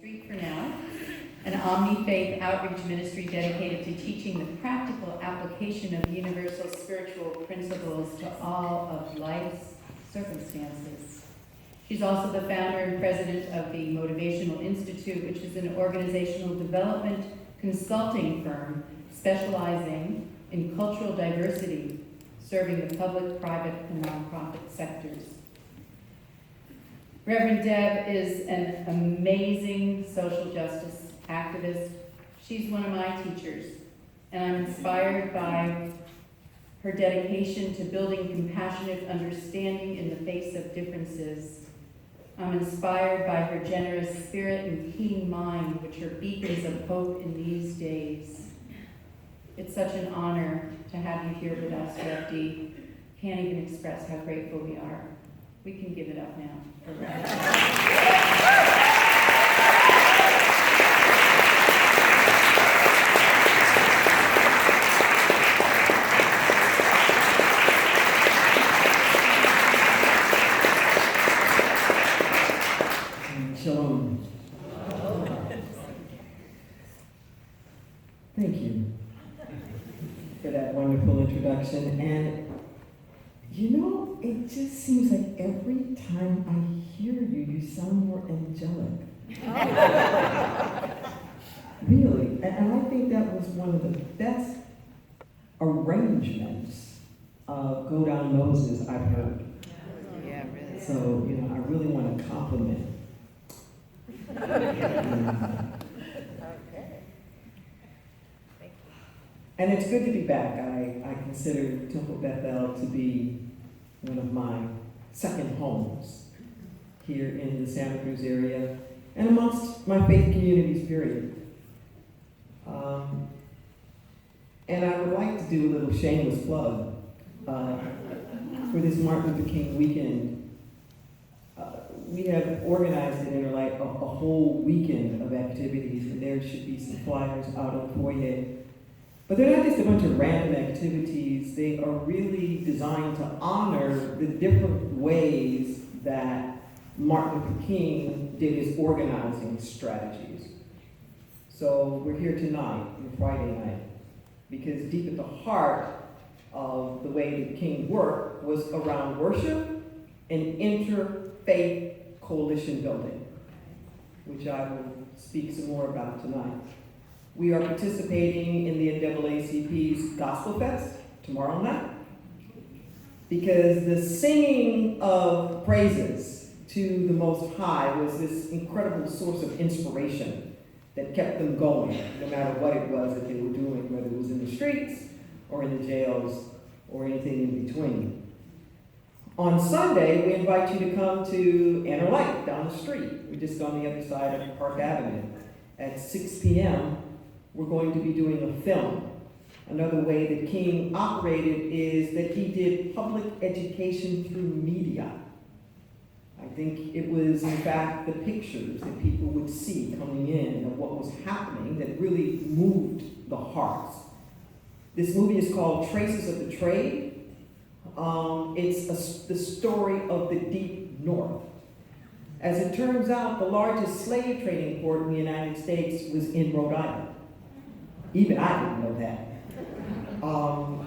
Street for now, an omni-faith outreach ministry dedicated to teaching the practical application of universal spiritual principles to all of life's circumstances. She's also the founder and president of the Motivational Institute, which is an organizational development consulting firm specializing in cultural diversity, serving the public, private, and nonprofit sectors. Reverend Deb is an amazing social justice activist. She's one of my teachers, and I'm inspired by her dedication to building compassionate understanding in the face of differences. I'm inspired by her generous spirit and keen mind, which are beacons of hope in these days. It's such an honor to have you here with us, Rev D. Can't even express how grateful we are. We can give it up now. Shalom. Thank you for that wonderful introduction. And you know, it just seems like every time I hear you, you sound more angelic. Really. And I think that was one of the best arrangements of Go Down Moses I've heard. Yeah, really. So, you know, I really want to compliment. Okay. Thank you. And it's good to be back. I consider Temple Bethel to be one of my second homes here in the Santa Cruz area and amongst my faith communities, period. And I would like to do a little shameless plug for this Martin Luther King weekend. We have organized in Interlight a whole weekend of activities, and there should be some flyers out on the foyer. But they're not just a bunch of random activities. They are really designed to honor the different ways that Martin Luther King did his organizing strategies. So we're here tonight, on Friday night, because deep at the heart of the way that King worked was around worship and interfaith coalition building, which I will speak some more about tonight. We are participating in the NAACP's Gospel Fest tomorrow night because the singing of praises to the Most High was this incredible source of inspiration that kept them going, no matter what it was that they were doing, whether it was in the streets or in the jails or anything in between. On Sunday, we invite you to come to Interlight down the street. We're just on the other side of Park Avenue. At 6 p.m., we're going to be doing a film. Another way that King operated is that he did public education through media. I think it was, in fact, the pictures that people would see coming in of what was happening that really moved the hearts. This movie is called Traces of the Trade. It's the story of the Deep North. As it turns out, the largest slave trading port in the United States was in Rhode Island. Even I didn't know that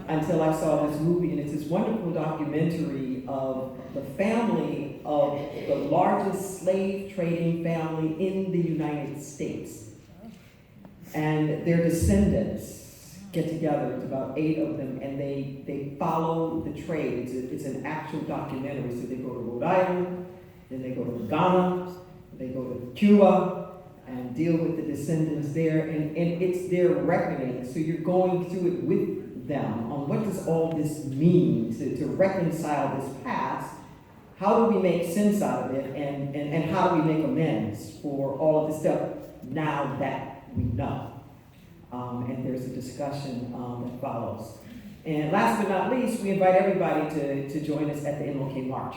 until I saw this movie, and it's this wonderful documentary of the family of the largest slave trading family in the United States. And their descendants get together, it's about 8 of them, and they follow the trade. It's an actual documentary. So they go to Rhode Island, then they go to Ghana, they go to Cuba, and deal with the descendants there, and it's their reckoning. So you're going through it with them on what does all this mean to reconcile this past. How do we make sense out of it, and how do we make amends for all of this stuff now that we know? And there's a discussion that follows. And last but not least, we invite everybody to join us at the MLK March.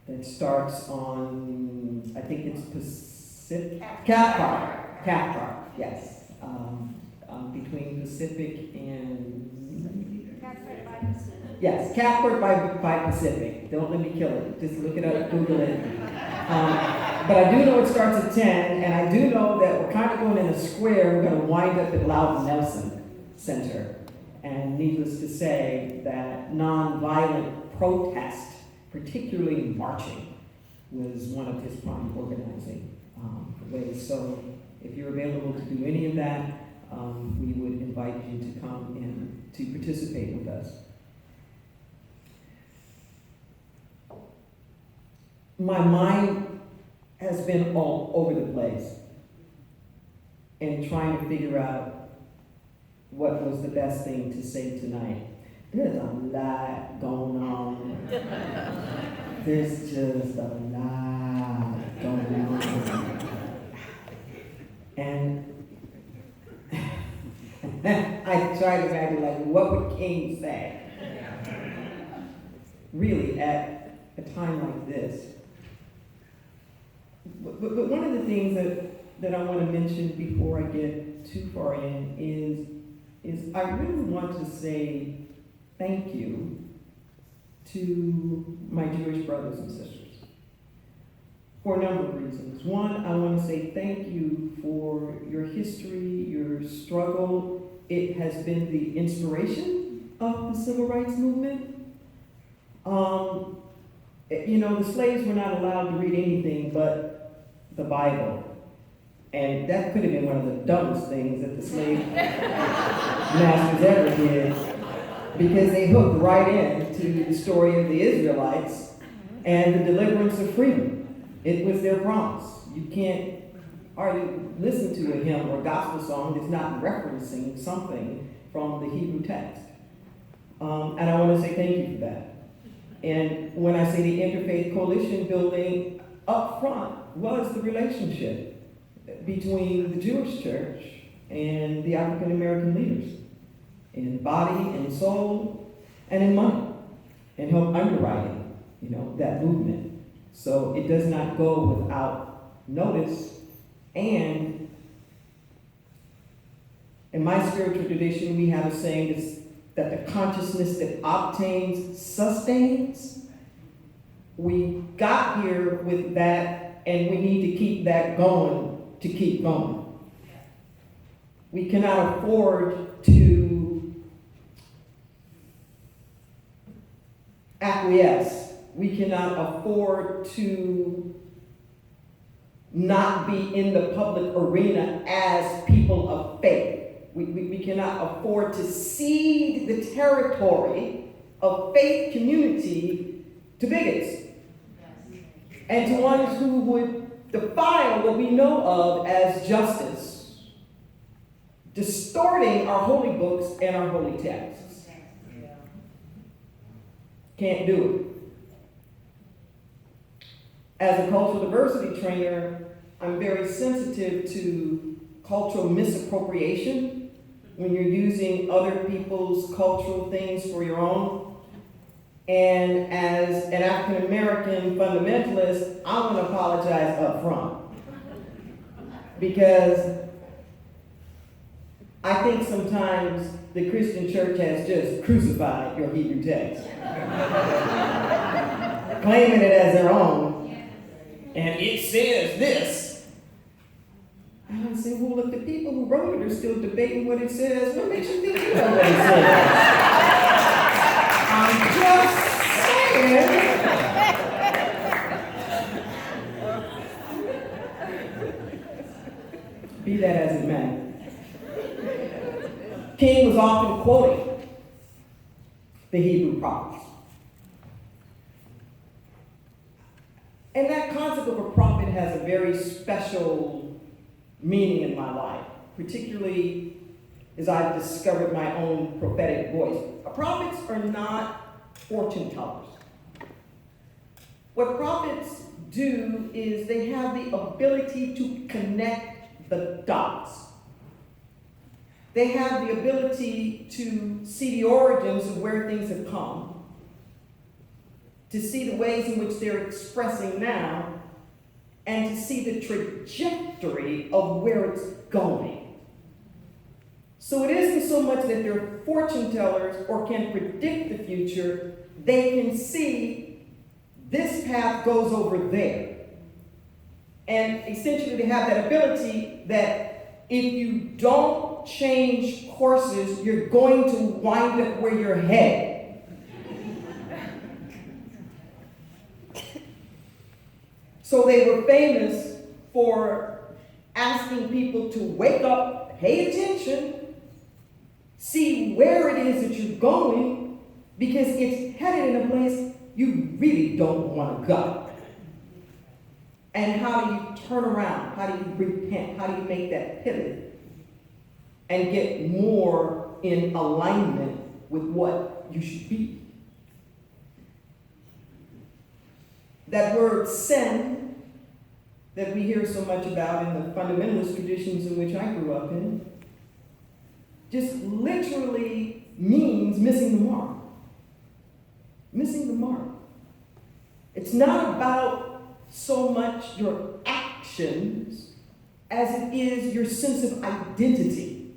That starts on, I think it's Cath Park, yes. Between Pacific and Yes, Catford by Pacific. Don't let me kill it. Just look it up, Google it. But I do know it starts at 10, and I do know that we're kind of going in a square. We're going to wind up at Loudon Nelson Center. And needless to say that nonviolent protest, particularly marching, was one of his prime organizing ways. So if you're available to do any of that, we would invite you to come and to participate with us. My mind has been all over the place in trying to figure out what was the best thing to say tonight. There's a lot going on. There's just a lot going on. And I try to imagine, like, what would King say? Really, at a time like this. But one of the things that I want to mention before I get too far in is I really want to say thank you to my Jewish brothers and sisters for a number of reasons. One, I want to say thank you for your history, your struggle. It has been the inspiration of the civil rights movement. You know, the slaves were not allowed to read anything but the Bible. And that could have been one of the dumbest things that the slave masters ever did, because they hooked right into the story of the Israelites and the deliverance of freedom. It was their promise. You can't hardly listen to a hymn or a gospel song that's not referencing something from the Hebrew text. And I want to say thank you for that. And when I say the Interfaith Coalition building, up front was the relationship between the Jewish church and the African American leaders in body and soul and in money, and help underwriting, you know, that movement. So it does not go without notice. And in my spiritual tradition, we have a saying that the consciousness that obtains sustains. We got here with that, and we need to keep that going to keep going. We cannot afford to acquiesce. We cannot afford to not be in the public arena as people of faith. We cannot afford to cede the territory of faith community to bigots and to ones who would defile what we know of as justice, distorting our holy books and our holy texts. Can't do it. As a cultural diversity trainer, I'm very sensitive to cultural misappropriation when you're using other people's cultural things for your own. And as an African American fundamentalist, I want to apologize up front, because I think sometimes the Christian church has just crucified your Hebrew text, claiming it as their own, and it says this. And I say, well, if the people who wrote it are still debating what it says, what makes you think you know what it says? I'm just saying. Be that as it may. King was often quoting the Hebrew prophets. And that concept of a prophet has a very special meaning in my life, particularly as I've discovered my own prophetic voice. Prophets are not fortune tellers. What prophets do is they have the ability to connect the dots. They have the ability to see the origins of where things have come, to see the ways in which they're expressing now, and to see the trajectory of where it's going. So it isn't so much that they're fortune tellers or can predict the future, they can see this path goes over there. And essentially they have that ability that if you don't change courses, you're going to wind up where you're headed. So they were famous for asking people to wake up, pay attention, see where it is that you're going, because it's headed in a place you really don't want to go. And how do you turn around? How do you repent? How do you make that pivot and get more in alignment with what you should be? That word send that we hear so much about in the fundamentalist traditions in which I grew up in just literally means missing the mark. Missing the mark. It's not about so much your actions as it is your sense of identity,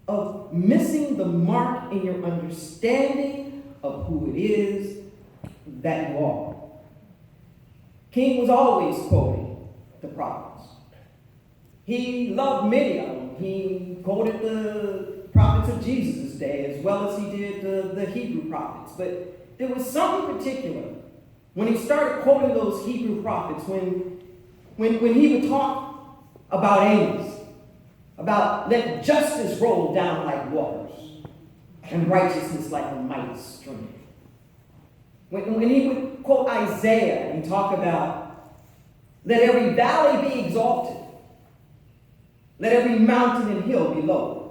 of missing the mark in your understanding of who it is that you are. King was always quoting the prophets. He loved many of them. He quoted the prophets of Jesus' day as well as he did the Hebrew prophets. But there was something particular when he started quoting those Hebrew prophets, when he would talk about Amos, about let justice roll down like waters and righteousness like a mighty stream. When he would quote Isaiah and talk about let every valley be exalted, let every mountain and hill be lowered,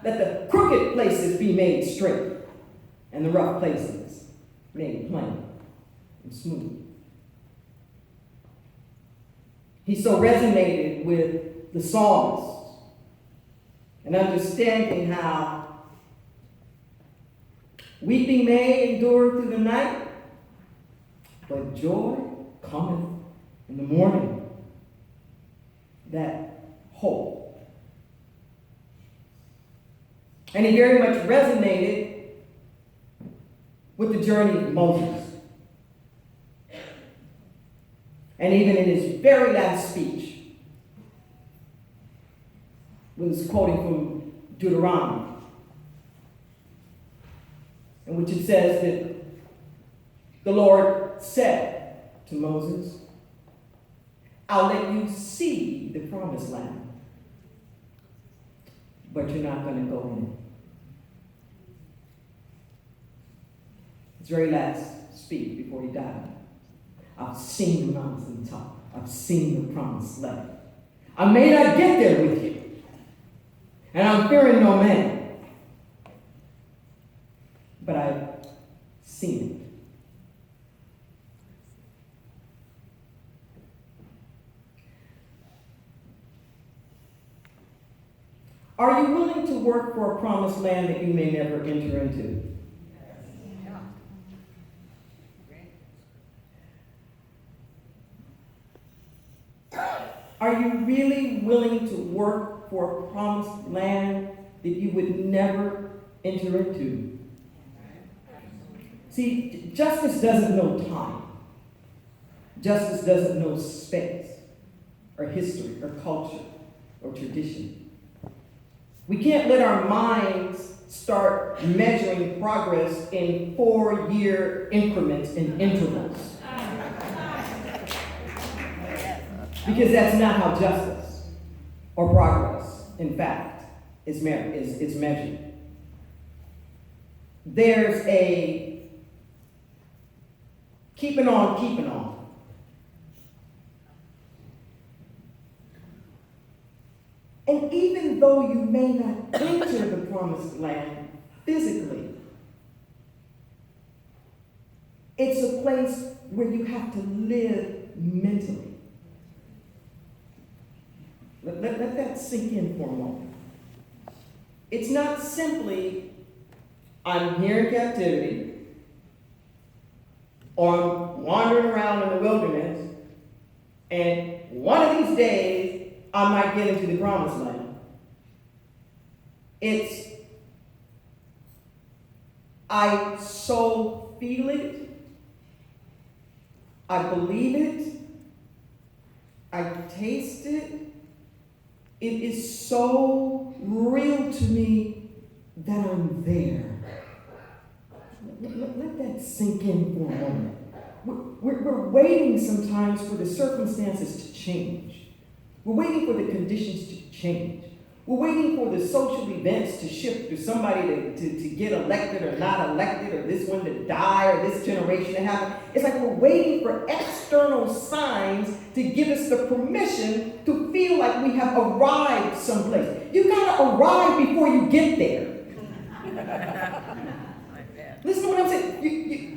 let the crooked places be made straight and the rough places made plain and smooth. He so resonated with the psalmists and understanding how weeping may endure through the night, but joy cometh in the morning. That hope. And he very much resonated with the journey of Moses. And even in his very last speech, was quoting from Deuteronomy, in which it says that the Lord said to Moses, I'll let you see the promised land, but you're not going to go in. His very last speech before he died. I've seen the mountaintop. I've seen the promised land. I may not get there with you, and I'm fearing no man, but I've seen it. Are you willing to work for a promised land that you may never enter into? Are you really willing to work for a promised land that you would never enter into? See, justice doesn't know time. Justice doesn't know space, or history, or culture, or tradition. We can't let our minds start measuring progress in 4-year increments and intervals. Because that's not how justice or progress, in fact, is measured. There's a keeping on. And even though you may not enter the promised land physically, it's a place where you have to live mentally. Let that sink in for a moment. It's not simply, I'm here in captivity, or I'm wandering around in the wilderness, and one of these days, I might get into the promised land. I so feel it. I believe it. I taste it. It is so real to me that I'm there. Let that sink in for a moment. We're waiting sometimes for the circumstances to change. We're waiting for the conditions to change. We're waiting for the social events to shift, for somebody to get elected or not elected, or this one to die, or this generation to happen. It's like we're waiting for external signs to give us the permission to feel like we have arrived someplace. You gotta arrive before you get there. Listen to what I'm saying.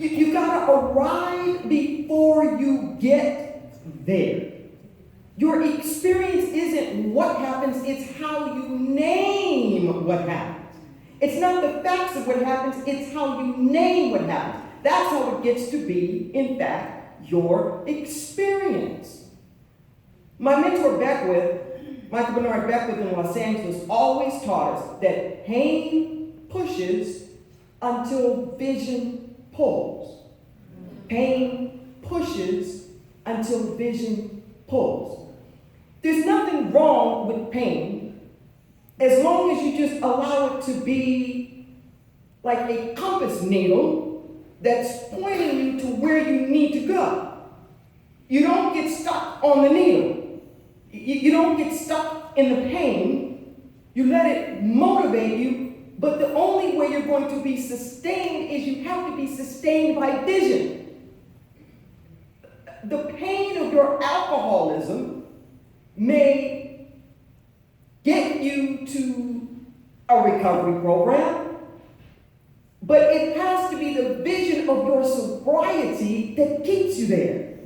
You gotta arrive before you get there. Your experience isn't what happens, it's how you name what happens. It's not the facts of what happens, it's how you name what happens. That's how it gets to be, in fact, your experience. My mentor Michael Bernard Beckwith in Los Angeles, always taught us that pain pushes until vision pulls. Pain pushes until vision pulls. There's nothing wrong with pain as long as you just allow it to be like a compass needle that's pointing you to where you need to go. You don't get stuck on the needle. You don't get stuck in the pain. You let it motivate you, but the only way you're going to be sustained is you have to be sustained by vision. The pain of your alcoholism may get you to a recovery program, but it has to be the vision of your sobriety that keeps you there.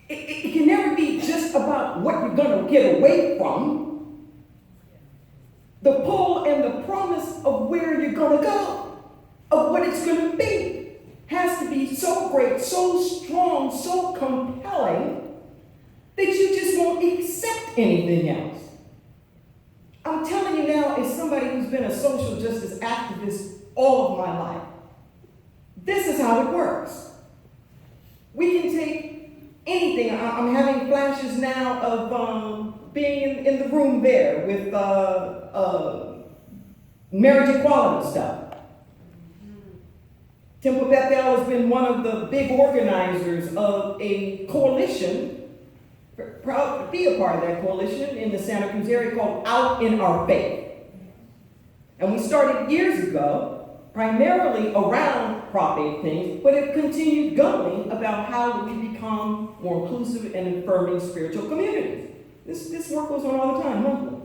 It can never be just about what you're going to get away from. The pull and the promise of where you're going to go, of what it's going to be, has to be so great, so strong, so compelling that you just won't accept anything else. I'm telling you now, as somebody who's been a social justice activist all of my life, this is how it works. We can take anything. I'm having flashes now of being in the room there with marriage equality stuff. Temple Bethel has been one of the big organizers of a coalition, proud to be a part of that coalition in the Santa Cruz area called Out in Our Faith. And we started years ago, primarily around Prop 8 things, but it continued going about how do we become more inclusive and affirming spiritual communities. This work goes on all the time, monthly.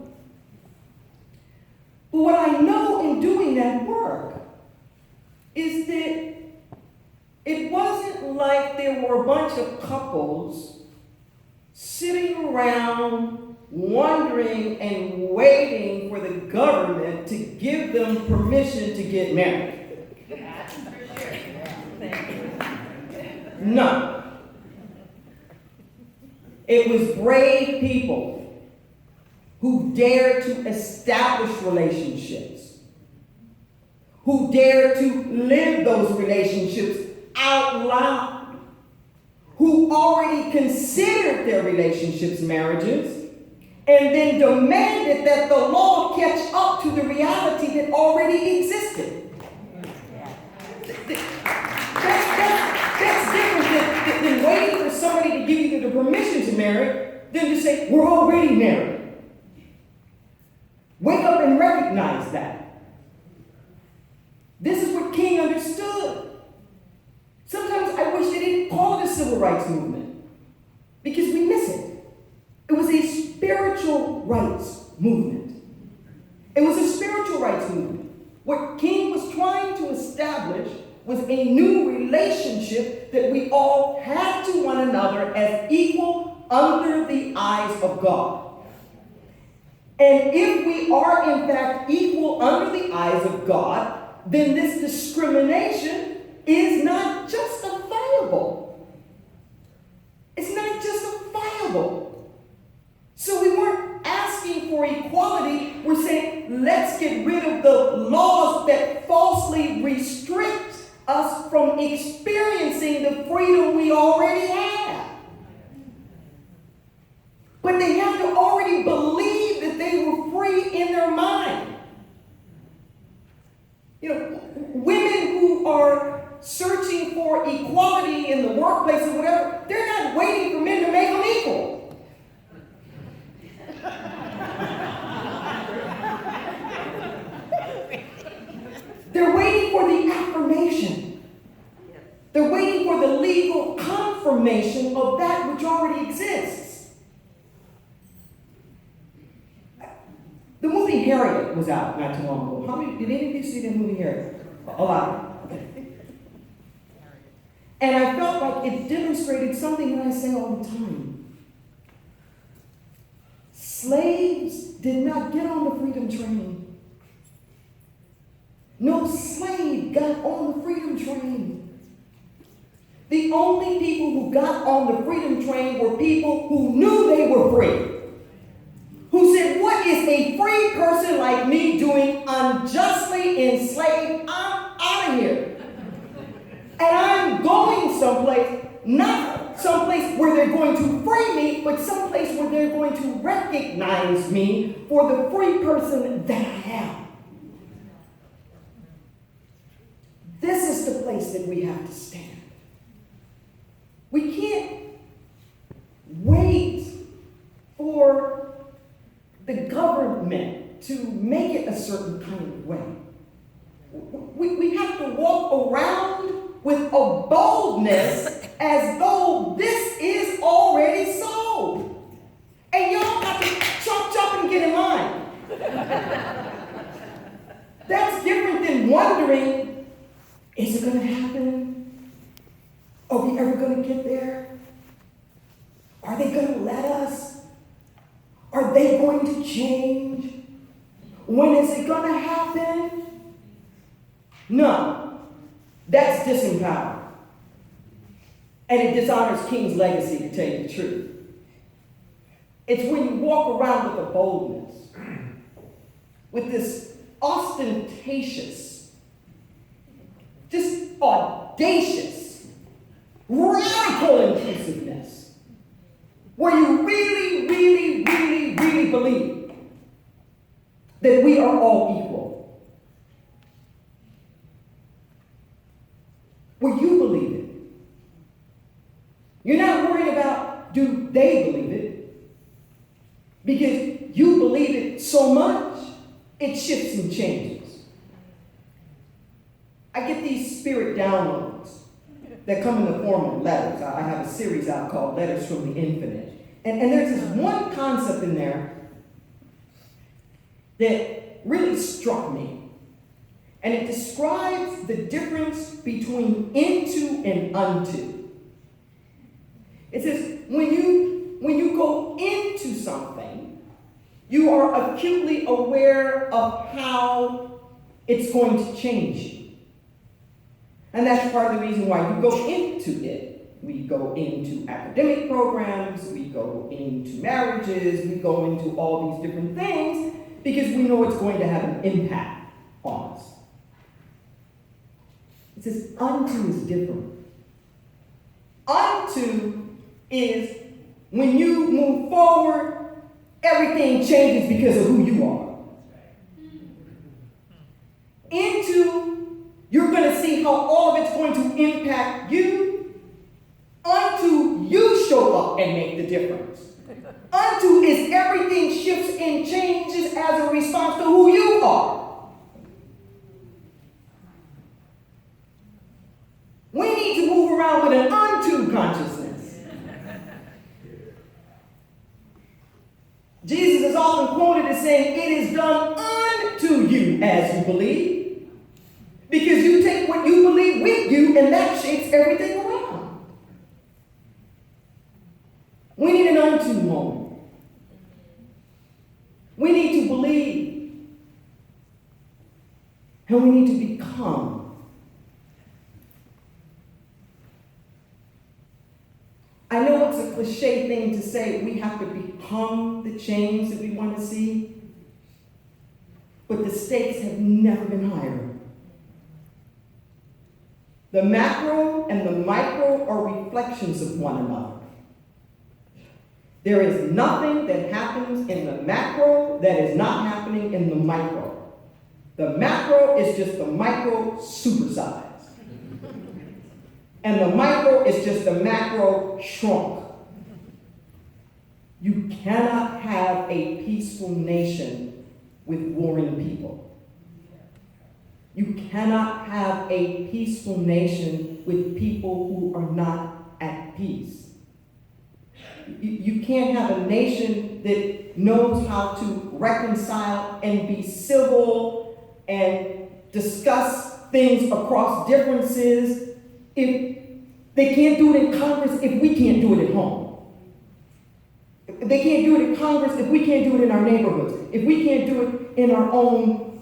But what I know in doing that work is that it wasn't like there were a bunch of couples sitting around wondering and waiting for the government to give them permission to get married. No. It was brave people who dared to establish relationships, who dared to live those relationships out loud, who already considered their relationships marriages, and then demanded that the law catch up to the reality that already existed. That's different than waiting for somebody to give you the permission to marry, than to say, we're already married. Wake up and recognize that. This is what King understood. Sometimes I wish they didn't call it a civil rights movement, because we miss it. It was a spiritual rights movement. It was a spiritual rights movement. What King was trying to establish was a new relationship that we all had to one another as equal under the eyes of God. And if we are in fact equal under the eyes of God, then this discrimination is not justifiable. It's not justifiable. So we weren't asking for equality, we're saying then let's get rid of the laws that falsely restrict us from experiencing the freedom we already have. But they have to already believe that they were free in their mind. You know, women who are searching for equality in the workplace or whatever, they're not waiting for men to make them equal. They're waiting for the affirmation. They're waiting for the legal confirmation of that which already exists. The movie Harriet was out not too long ago. How many, did any of you see the movie Harriet? A lot. Okay. And I felt like it demonstrated something that I say all the time. Slaves did not get on the freedom train. No slave got on the freedom train. The only people who got on the freedom train were people who knew they were free. Who said, what is a free person like me doing unjustly enslaved? I'm out of here. And I'm going someplace, not someplace where they're going to free me, but someplace where they're going to recognize me for the free person that I am. This is the place that we have to stand. We can't wait for the government to make it a certain kind of way. We have to walk around with a boldness as though this is already so. And y'all got to chop and get in line. That's different than wondering, is it going to happen? Are we ever going to get there? Are they going to let us? Are they going to change? When is it going to happen? No. That's disempowered. And it dishonors King's legacy, to tell you the truth. It's when you walk around with a boldness, with this ostentatious, just audacious, radical inclusiveness, where you really, really, really, really believe that we are all equal. Where you believe it. You're not worried about, do they believe it? Because you believe it so much, it shifts and changes. I get these spirit downloads that come in the form of letters. I have a series out called Letters from the Infinite. And there's this one concept in there that really struck me. And it describes the difference between into and unto. It says, when you go into something, you are acutely aware of how it's going to change you. And that's part of the reason why you go into it. We go into academic programs, we go into marriages, we go into all these different things because we know it's going to have an impact on us. It says unto is different. Unto is when you move forward, everything changes because of who you are. Into, you're going to see how all of it's going to impact you. Unto, you show up and make the difference. Unto is everything shifts and changes as a response to who you are. We need to move around with an unto consciousness. Jesus is often quoted as saying, it is done unto you as you believe. Because you take what you believe with you and that shapes everything around. We need an unto moment. We need to believe. And we need to become. I know it's a cliche thing to say we have to become the change that we want to see. but the stakes have never been higher. The macro and the micro are reflections of one another. There is nothing that happens in the macro that is not happening in the micro. The macro is just the micro supersized. And the micro is just the macro shrunk. You cannot have a peaceful nation with warring people. You cannot have a peaceful nation with people who are not at peace. You can't have a nation that knows how to reconcile and be civil and discuss things across differences if they can't do it in Congress, if we can't do it at home. They can't do it in Congress if we can't do it in our neighborhoods, if we can't do it in our own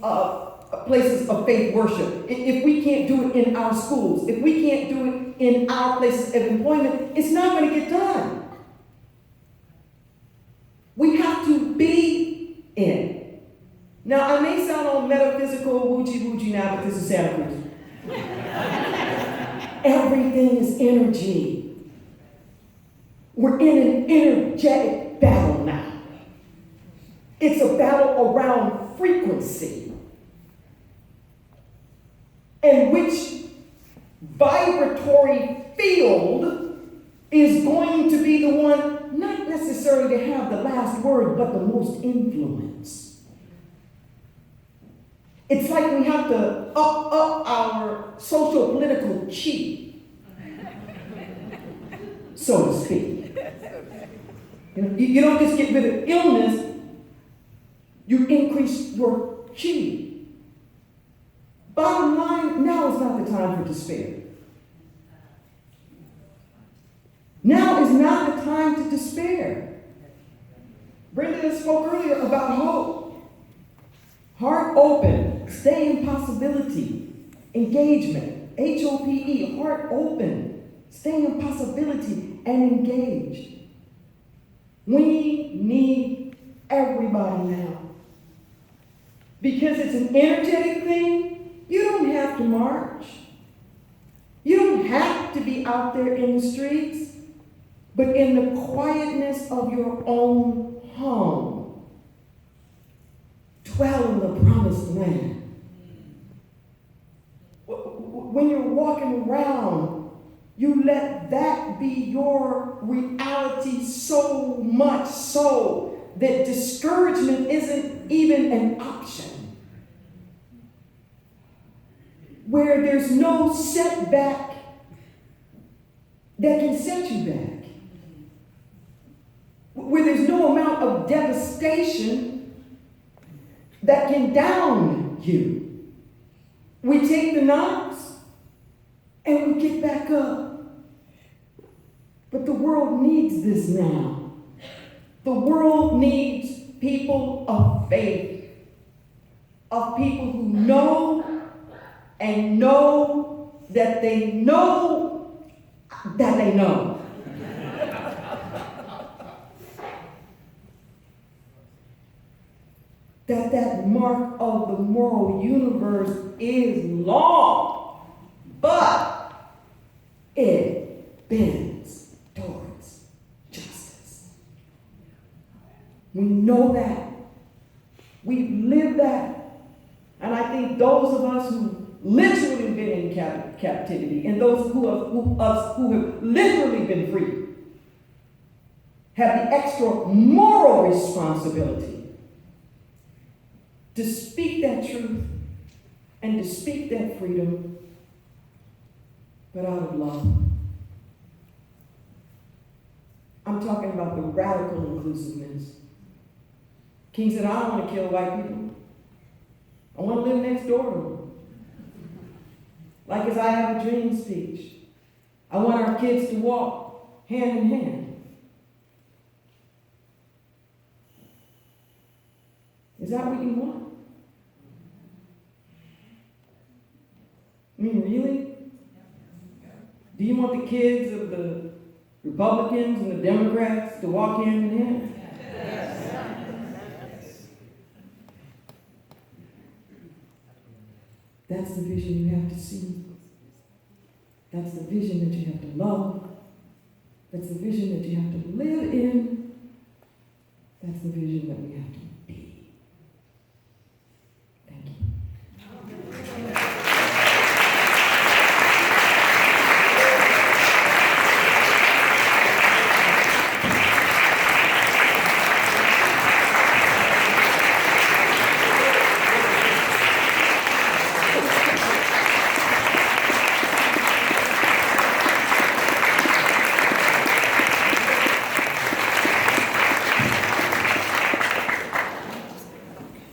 places of faith worship, if we can't do it in our schools, if we can't do it in our places of employment, it's not going to get done. We have to be in. Now, I may sound all metaphysical, woochie now, but this is Santa Cruz. Everything is energy. We're in an energetic battle now. It's a battle around frequency. And which vibratory field is going to be the one not necessarily to have the last word, but the most influence. It's like we have to up our social political chi, so to speak. You don't just get rid of illness, you increase your chi. Bottom line, now is not the time for despair. Now is not the time to despair. Brenda spoke earlier about hope. Heart open, stay in possibility, engagement, HOPE, heart open, stay in possibility and engaged. We need everybody now. Because it's an energetic thing, you don't have to march. You don't have to be out there in the streets. But in the quietness of your own home, dwell in the promised land. When you're walking around, you let that be your reality so much so that discouragement isn't even an option. Where there's no setback that can set you back. Where there's no amount of devastation that can down you. We take the knocks and we get back up. But the world needs this now. The world needs people of faith, of people who know and know that they know that they know. That mark of the moral universe is long, but it bends towards justice. We know that. We've lived that. And I think those of us who literally been in captivity and those who have literally been free have the extra moral responsibility to speak that truth and to speak that freedom, but out of love. I'm talking about the radical inclusiveness. King said, I don't want to kill white people. I want to live next door to them. Like his I Have a Dream speech. I want our kids to walk hand in hand. Is that what you want? I mean, really? Do you want the kids of the Republicans and the Democrats to walk hand in hand? That's the vision you have to see. That's the vision that you have to love. That's the vision that you have to live in. That's the vision that we have to be.